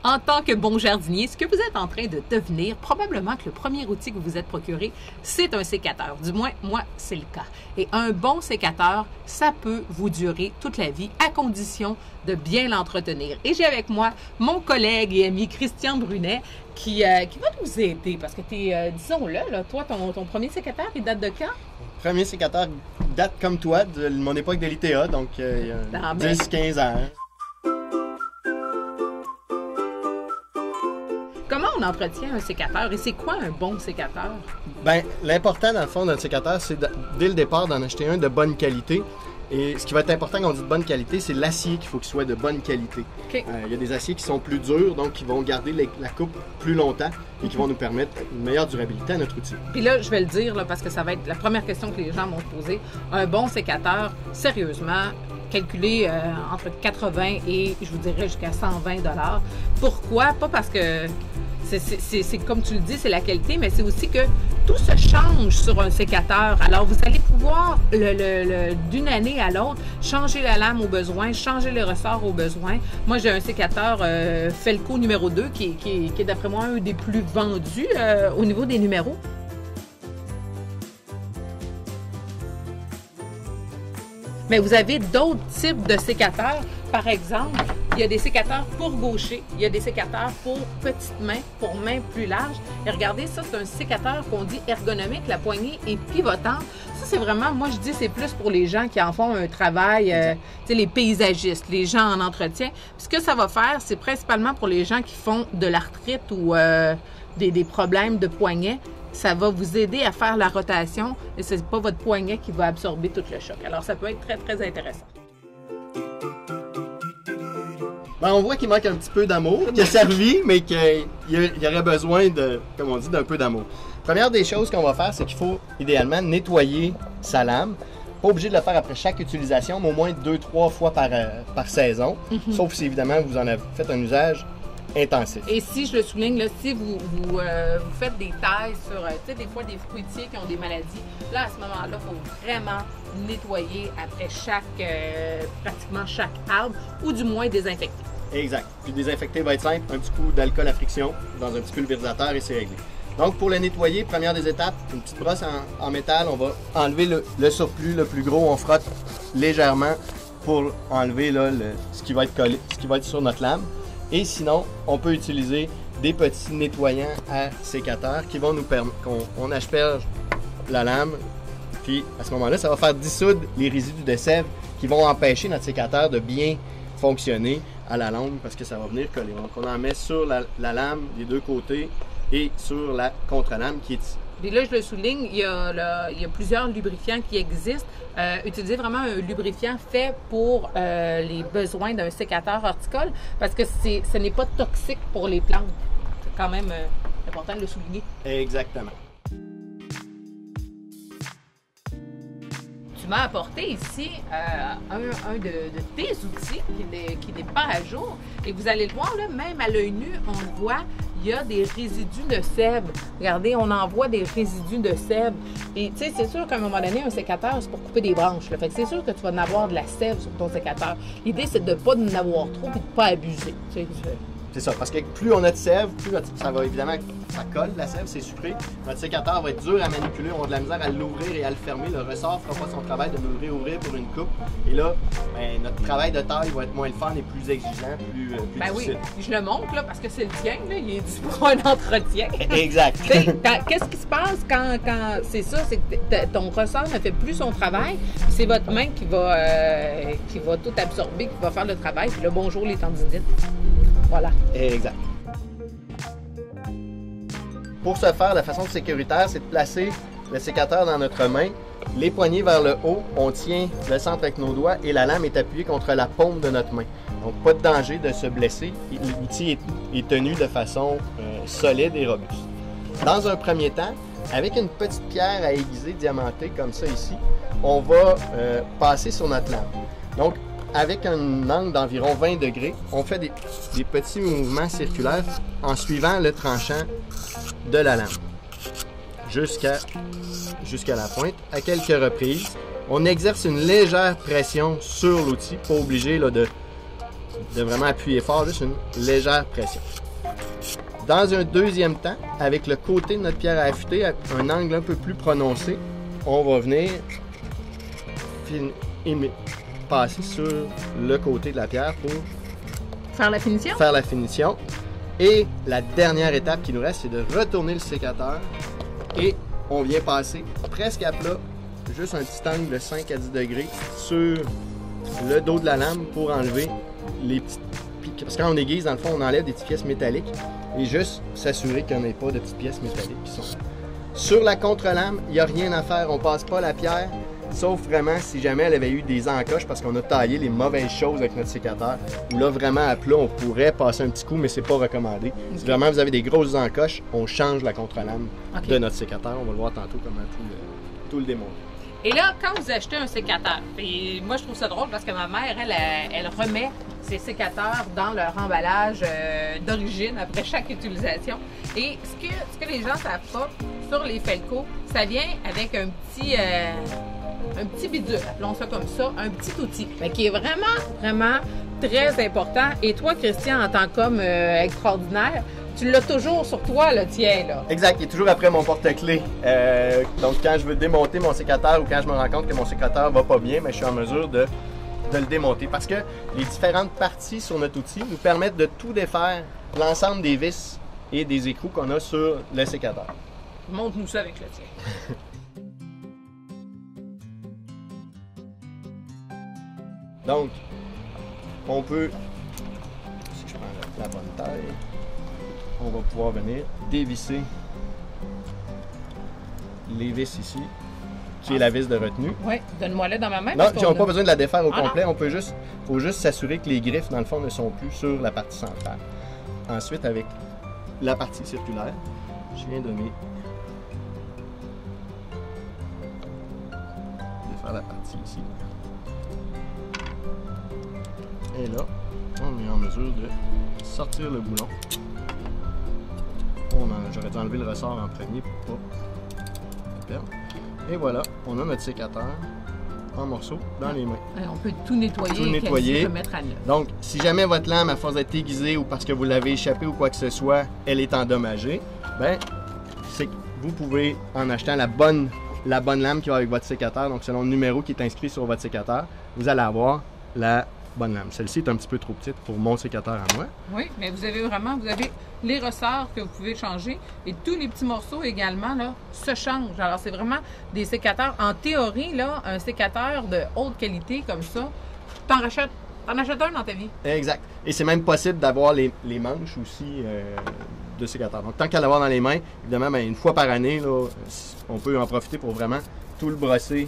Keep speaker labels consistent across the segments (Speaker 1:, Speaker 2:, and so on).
Speaker 1: En tant que bon jardinier, ce que vous êtes en train de devenir, probablement que le premier outil que vous vous êtes procuré, c'est un sécateur. Du moins, moi, c'est le cas. Et un bon sécateur, ça peut vous durer toute la vie, à condition de bien l'entretenir. Et j'ai avec moi mon collègue et ami Christian Brunet, qui va nous aider, parce que disons-le, là, toi, ton premier sécateur, il date de quand?
Speaker 2: Premier sécateur date comme toi, de mon époque de l'ITA, donc il y a 10-15 ans.
Speaker 1: Comment on entretient un sécateur et c'est quoi un bon sécateur?
Speaker 2: Bien, l'important dans le fond d'un sécateur, c'est dès le départ d'en acheter un de bonne qualité. Et ce qui va être important quand on dit de bonne qualité, c'est l'acier qu'il faut qu'il soit de bonne qualité.
Speaker 1: Okay.
Speaker 2: Il y a des aciers qui sont plus durs, donc qui vont garder la coupe plus longtemps et qui vont nous permettre une meilleure durabilité à notre outil.
Speaker 1: Puis là, je vais le dire là, parce que ça va être la première question que les gens vont se poser. Un bon sécateur, sérieusement, calculé entre 80 et, je vous dirais, jusqu'à 120 $. Pourquoi? Pas parce que c'est comme tu le dis, c'est la qualité, mais c'est aussi que tout se change sur un sécateur. Alors, vous allez pouvoir, d'une année à l'autre, changer la lame au besoin, changer le ressort au besoin. Moi, j'ai un sécateur Felco numéro 2 qui est d'après moi, un des plus vendus au niveau des numéros. Mais vous avez d'autres types de sécateurs. Par exemple, il y a des sécateurs pour gaucher, il y a des sécateurs pour petites mains, pour mains plus larges. Et regardez, ça, c'est un sécateur qu'on dit ergonomique. La poignée est pivotante. Ça, c'est vraiment, moi, je dis, c'est plus pour les gens qui en font un travail, tu sais, les paysagistes, les gens en entretien. Puis ce que ça va faire, c'est principalement pour les gens qui font de l'arthrite ou des problèmes de poignet. Ça va vous aider à faire la rotation et ce n'est pas votre poignet qui va absorber tout le choc. Alors, ça peut être très, très intéressant.
Speaker 2: Ben, on voit qu'il manque un petit peu d'amour, qu'il a servi, mais qu'il y aurait besoin de, comme on dit, d'un peu d'amour. Première des choses qu'on va faire, c'est qu'il faut idéalement nettoyer sa lame. Pas obligé de le faire après chaque utilisation, mais au moins 2-3 fois par saison. Sauf si évidemment vous en avez fait un usage intensif.
Speaker 1: Et si je le souligne, là, si vous faites des tailles sur, tu sais, des fois des fruitiers qui ont des maladies, là, à ce moment-là, il faut vraiment nettoyer après pratiquement chaque arbre, ou du moins désinfecter.
Speaker 2: Exact. Puis désinfecter va être simple, un petit coup d'alcool à friction dans un petit pulvérisateur et c'est réglé. Donc pour le nettoyer, première des étapes, une petite brosse en métal, on va enlever le surplus le plus gros, on frotte légèrement pour enlever là, ce qui va être collé, ce qui va être sur notre lame. Et sinon, on peut utiliser des petits nettoyants à sécateur qui vont nous permettre qu'on asperge la lame. Puis à ce moment-là, ça va faire dissoudre les résidus de sève qui vont empêcher notre sécateur de bien fonctionner à la longue parce que ça va venir coller. Donc on en met sur la lame des deux côtés et sur la contre-lame qui est ici.
Speaker 1: Et là, je le souligne, il y a plusieurs lubrifiants qui existent. Utilisez vraiment un lubrifiant fait pour les besoins d'un sécateur horticole parce que ce n'est pas toxique pour les plantes. C'est quand même important de le souligner.
Speaker 2: Exactement.
Speaker 1: Tu m'as apporté ici un de tes outils qui n'est pas à jour. Et vous allez le voir, là, même à l'œil nu, on le voit, il y a des résidus de sève. Regardez, on en voit des résidus de sève. Et tu sais, c'est sûr qu'à un moment donné, un sécateur, c'est pour couper des branches. Là. Fait que c'est sûr que tu vas en avoir de la sève sur ton sécateur. L'idée, c'est de ne pas en avoir trop et de ne pas abuser. Tu sais,
Speaker 2: c'est ça, parce que plus on a de sève, plus ça va évidemment, ça colle, la sève, c'est sucré. Notre sécateur va être dur à manipuler, on a de la misère à l'ouvrir et à le fermer. Le ressort ne fera pas son travail de l'ouvrir, ouvrir pour une coupe. Et là, ben, notre travail de taille va être moins le fun et plus exigeant, plus difficile.
Speaker 1: Oui, je le montre là, parce que c'est le tien, là, il est dû pour un entretien.
Speaker 2: Exact.
Speaker 1: Qu'est-ce qui se passe quand c'est ça, c'est que ton ressort ne fait plus son travail, c'est votre main qui va tout absorber, qui va faire le travail, puis le bonjour les tendinites. Voilà.
Speaker 2: Exact. Pour ce faire, de façon sécuritaire, c'est de placer le sécateur dans notre main, les poignets vers le haut, on tient le centre avec nos doigts et la lame est appuyée contre la paume de notre main. Donc, pas de danger de se blesser. L'outil est tenu de façon solide et robuste. Dans un premier temps, avec une petite pierre à aiguiser diamantée comme ça ici, on va passer sur notre lame. Donc, avec un angle d'environ 20 degrés, on fait des petits mouvements circulaires en suivant le tranchant de la lame jusqu'à la pointe. À quelques reprises, on exerce une légère pression sur l'outil, pas obligé là, de de vraiment appuyer fort, juste une légère pression. Dans un deuxième temps, avec le côté de notre pierre à affûter, à un angle un peu plus prononcé, on va venir passer sur le côté de la pierre pour
Speaker 1: faire la finition.
Speaker 2: Faire la finition. Et la dernière étape qui nous reste, c'est de retourner le sécateur et on vient passer presque à plat, juste un petit angle de 5 à 10 degrés sur le dos de la lame pour enlever les petites piques. Parce que quand on aiguise, dans le fond, on enlève des petites pièces métalliques et juste s'assurer qu'il n'y en ait pas de petites pièces métalliques qui sont. Sur la contre-lame, il n'y a rien à faire, on ne passe pas la pierre, sauf vraiment si jamais elle avait eu des encoches parce qu'on a taillé les mauvaises choses avec notre sécateur. Ou là, vraiment à plat, on pourrait passer un petit coup, mais c'est pas recommandé. Si vraiment vous avez des grosses encoches, on change la contre-lame de notre sécateur. On va le voir tantôt comment tout le démonter.
Speaker 1: Et là, quand vous achetez un sécateur, et moi je trouve ça drôle parce que ma mère, elle remet ses sécateurs dans leur emballage d'origine après chaque utilisation. Et ce que les gens savent pas sur les Felco, ça vient avec un petit bidule, appelons ça comme ça, un petit outil, mais qui est vraiment très important. Et toi, Christian, en tant qu'homme extraordinaire, tu l'as toujours sur toi, le tien, là.
Speaker 2: Exact, il est toujours après mon porte-clés. Donc, quand je veux démonter mon sécateur ou quand je me rends compte que mon sécateur va pas bien, mais je suis en mesure de le démonter. Parce que les différentes parties sur notre outil nous permettent de tout défaire, l'ensemble des vis et des écrous qu'on a sur le sécateur.
Speaker 1: Montre-nous ça avec le tien.
Speaker 2: Donc, on peut, si je prends la bonne taille, on va pouvoir venir dévisser les vis ici, qui est la vis de retenue.
Speaker 1: Oui, donne-moi-la dans ma main.
Speaker 2: Non, on n'a pas besoin de la défaire au complet, on peut faut juste s'assurer que les griffes, dans le fond, ne sont plus sur la partie centrale. Ensuite, avec la partie circulaire, je viens de défaire la partie ici. Et là, on est en mesure de sortir le boulon. J'aurais dû enlever le ressort en premier pour pas le perdre. Et voilà, on a notre sécateur en morceaux dans les mains.
Speaker 1: On peut tout nettoyer et remettre à neuf.
Speaker 2: Donc, si jamais votre lame, à force d'être aiguisée ou parce que vous l'avez échappée ou quoi que ce soit, elle est endommagée, ben, c'est que vous pouvez, en achetant la bonne lame qui va avec votre sécateur, donc selon le numéro qui est inscrit sur votre sécateur, vous allez avoir la bonne lame. Celle-ci est un petit peu trop petite pour mon sécateur à moi.
Speaker 1: Oui, mais vous avez les ressorts que vous pouvez changer et tous les petits morceaux également là, se changent. Alors, c'est vraiment des sécateurs. En théorie, là, un sécateur de haute qualité comme ça, t'en achètes un dans ta vie.
Speaker 2: Exact. Et c'est même possible d'avoir les manches aussi de sécateur. Donc, tant qu'à l'avoir dans les mains, évidemment, ben, une fois par année, là, on peut en profiter pour vraiment tout le brosser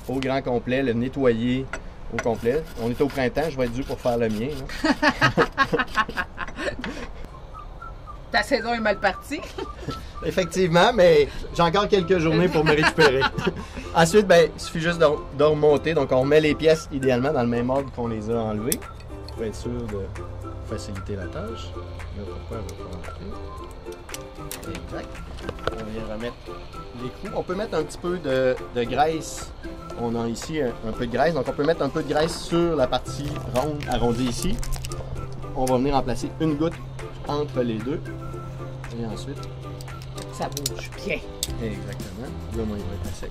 Speaker 2: au grand complet, le nettoyer au complet. On est au printemps, je vais être dû pour faire le mien. Ta
Speaker 1: saison est mal partie.
Speaker 2: Effectivement, mais j'ai encore quelques journées pour me récupérer. Ensuite, ben, il suffit juste de remonter. Donc, on remet les pièces idéalement dans le même ordre qu'on les a enlevées pour être sûr de faciliter la tâche. Là, pourquoi elle va pas rentrer? Exact. On vient remettre l'écrou. On peut mettre un petit peu de graisse. On a ici un peu de graisse, donc on peut mettre un peu de graisse sur la partie ronde, arrondie ici. On va venir en placer une goutte entre les deux. Et ensuite...
Speaker 1: ça bouge bien.
Speaker 2: Exactement. Là, moi, il va être sec.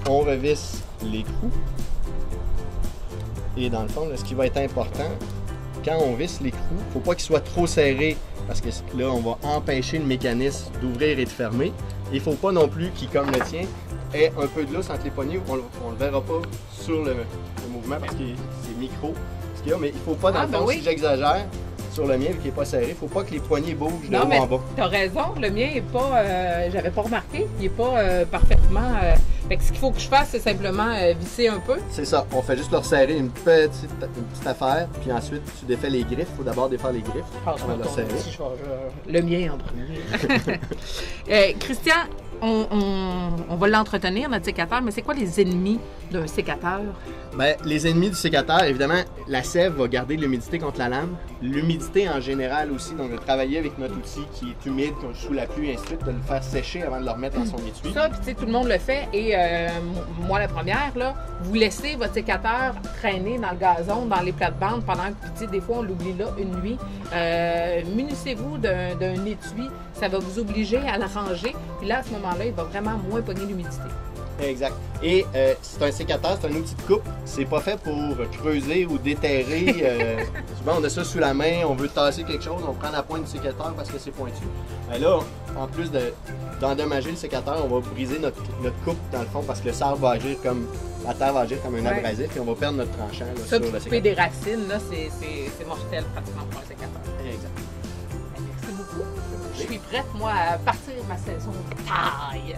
Speaker 2: On revisse l'écrou. Et dans le fond, là, ce qui va être important, quand on visse l'écrou, il ne faut pas qu'il soit trop serré parce que là, on va empêcher le mécanisme d'ouvrir et de fermer. Il ne faut pas non plus qu'il, comme le tien, ait un peu de lousse entre les poignées. On ne le verra pas sur le mouvement parce que c'est micro. Ce qu'il y a, mais il ne faut pas, dans le fond, si j'exagère, sur le mien, vu qu'il n'est pas serré, il ne faut pas que les poignées bougent de haut en bas.
Speaker 1: Tu as raison, le mien n'est pas, j'avais pas remarqué, il n'est pas parfaitement... Fait que ce qu'il faut que je fasse, c'est simplement visser un peu.
Speaker 2: C'est ça, on fait juste leur serrer une petite affaire, puis ensuite tu défais les griffes. Il faut d'abord défaire les griffes.
Speaker 1: On va leur serrer. Le mien en premier. Christian, on va l'entretenir, notre sécateur, mais c'est quoi les ennemis d'un sécateur?
Speaker 2: Ben, les ennemis du sécateur, évidemment, la sève va garder l'humidité contre la lame. L'humidité en général aussi, donc de travailler avec notre outil qui est humide, sous la pluie, et ainsi de suite, de le faire sécher avant de le remettre dans son étui.
Speaker 1: Ça, puis tu sais, tout le monde le fait. Et moi, la première, là, vous laissez votre sécateur traîner dans le gazon, dans les plates-bandes, pendant que, tu sais, des fois, on l'oublie là une nuit. Munissez-vous d'un étui. Ça va vous obliger à le ranger. Puis là, à ce moment-là, il va vraiment moins pogner l'humidité.
Speaker 2: Exact. Et c'est un sécateur, c'est un outil de coupe. C'est pas fait pour creuser ou déterrer. Souvent, on a ça sous la main, on veut tasser quelque chose, on prend la pointe du sécateur parce que c'est pointu. Là, en plus d'endommager le sécateur, on va briser notre coupe dans le fond parce que le sable va agir comme la terre va agir comme un abrasif et on va perdre notre tranchant là,
Speaker 1: ça,
Speaker 2: sur le
Speaker 1: couper
Speaker 2: sécateur.
Speaker 1: des racines, là, c'est mortel pratiquement pour un sécateur.
Speaker 2: Exact.
Speaker 1: Merci beaucoup. Je suis prête, moi, à partir ma saison de taille.